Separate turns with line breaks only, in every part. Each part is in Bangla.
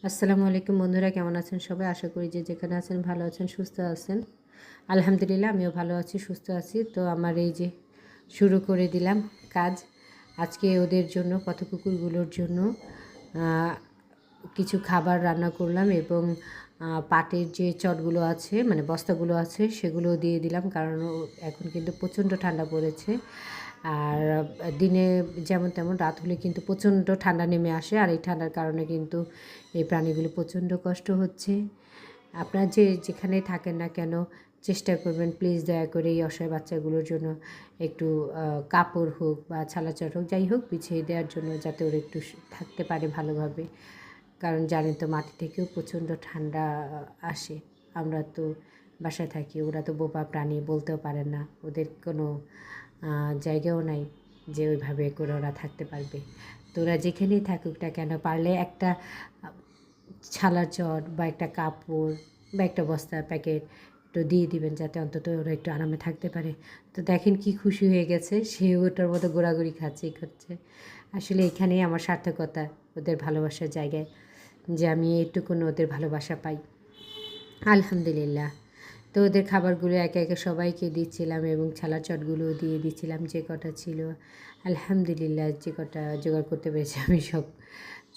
আসসালামু আলাইকুম বন্ধুরা, কেমন আছেন সবাই? আশা করি যে যেখানে আছেন ভালো আছেন, সুস্থ আছেন। আলহামদুলিল্লাহ আমিও ভালো আছি, সুস্থ আছি। তো আমার এই যে শুরু করে দিলাম কাজ। আজকে ওদের জন্য, পথ কুকুরগুলোর জন্য কিছু খাবার রান্না করলাম এবং পাটের যে চটগুলো আছে, মানে বস্তাগুলো আছে, সেগুলো দিয়ে দিলাম। কারণ এখন কিন্তু প্রচণ্ড ঠান্ডা পড়েছে। আর দিনে যেমন তেমন, রাত হলে কিন্তু প্রচণ্ড ঠান্ডা নেমে আসে। আর এই ঠান্ডার কারণে কিন্তু এই প্রাণীগুলো প্রচণ্ড কষ্ট হচ্ছে। আপনারা যে যেখানেই থাকেন না কেন, চেষ্টা করবেন প্লিজ দয়া করে এই অসহায় বাচ্চাগুলোর জন্য একটু কাপড় হোক বা ছালাচট হোক, যাই হোক, বিছিয়ে দেওয়ার জন্য, যাতে ওরা একটু থাকতে পারে ভালোভাবে। কারণ জানেন তো, মাটি থেকেও প্রচণ্ড ঠান্ডা আসে। আমরা তো বাসায় থাকি, ওরা তো বোবা প্রাণী, বলতেও পারেন না। ওদের কোনো জায়গাও নাই যে ওইভাবে করে ওরা থাকতে পারবে। তো ওরা যেখানেই থাকুক না কেন, পারলে একটা ছালার চট বা একটা কাপড় বা একটা বস্তার প্যাকেট একটু দিয়ে দিবেন, যাতে অন্তত ওরা একটু আরামে থাকতে পারে। তো দেখেন কি খুশি হয়ে গেছে, সে ওটার মতো ঘোরাঘুরি খাচ্ছেই করছে। আসলে এখানেই আমার সার্থকতা, ওদের ভালোবাসার জায়গায়, যে আমি এইটুকুন ওদের ভালোবাসা পাই। আলহামদুলিল্লাহ। তো ওদের খাবারগুলো একে একে সবাইকে দিচ্ছিলাম এবং ছালার চটগুলোও দিয়ে দিচ্ছিলাম যে কটা ছিল। আলহামদুলিল্লাহ, যে কটা জোগাড় করতে পেরেছি আমি সব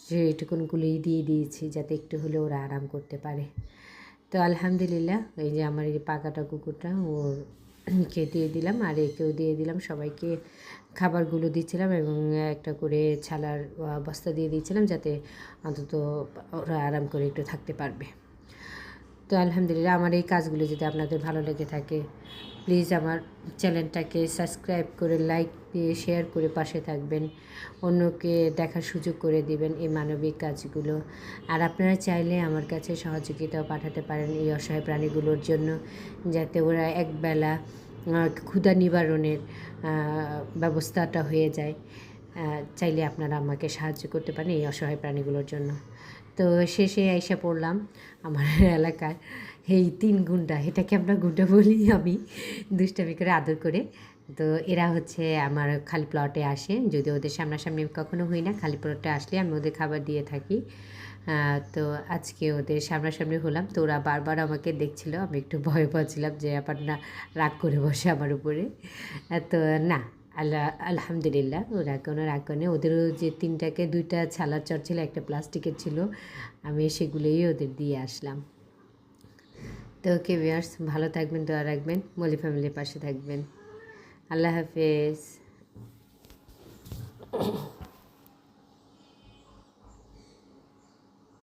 সেইটুকুনগুলোই দিয়ে দিয়েছি, যাতে একটু হলেও ওরা আরাম করতে পারে। তো আলহামদুলিল্লাহ, এই যে আমার এই পাকাটা কুকুরটা, ওর কে দিয়ে দিলাম আর একেও দিয়ে দিলাম। সবাইকে খাবারগুলো দিচ্ছিলাম এবং একটা করে ছালার বস্তা দিয়ে দিয়েছিলাম, যাতে অন্তত ওরা আরাম করে একটু থাকতে পারবে। তো আলহামদুলিল্লাহ, আমার এই কাজগুলো যদি আপনাদের ভালো লেগে থাকে, প্লিজ আমার চ্যানেলটাকে সাবস্ক্রাইব করে, লাইক দিয়ে, শেয়ার করে পাশে থাকবেন। অন্যকে দেখার সুযোগ করে দিবেন এই মানবিক কাজগুলো। আর আপনারা চাইলে আমার কাছে সহযোগিতাও পাঠাতে পারেন এই অসহায় প্রাণীগুলোর জন্য, যাতে ওরা একবেলা ক্ষুধা নিবারণের ব্যবস্থাটা হয়ে যায়। চাইলে আপনারা আমাকে সাহায্য করতে পারেন এই অসহায় প্রাণীগুলোর জন্য। তো শেষে এসে পড়লাম আমার এলাকার এই 3 গুন্ডা, এটাকে আমরা গুন্ডা বলি আমি দুষ্টামি করে, আদর করে। তো এরা হচ্ছে আমার খালি প্লটে আসে, যদি ওদের সামনাসামনি কখনো হই না, খালি প্লটে আসলে আমি ওদের খাবার দিয়ে থাকি। তো আজকে ওদের সামনাসামনি হলাম, তো ওরা বারবার আমাকে দেখছিল। আমি একটু ভয় পাচ্ছিলাম যে আবার না রাগ করে বসে আমার উপরে। তো না, আলহামদুলিল্লাহ, ওরা কোনো রাগ করে। ওদেরও যে 2টা ছালার চট ছিল, একটা প্লাস্টিকের ছিল, আমি সেগুলোই ওদের দিয়ে আসলাম। তো ওকে ভিউয়ার্স, ভালো থাকবেন, দোয়া রাখবেন, মলি ফ্যামিলির পাশে থাকবেন। আল্লাহ হাফেজ।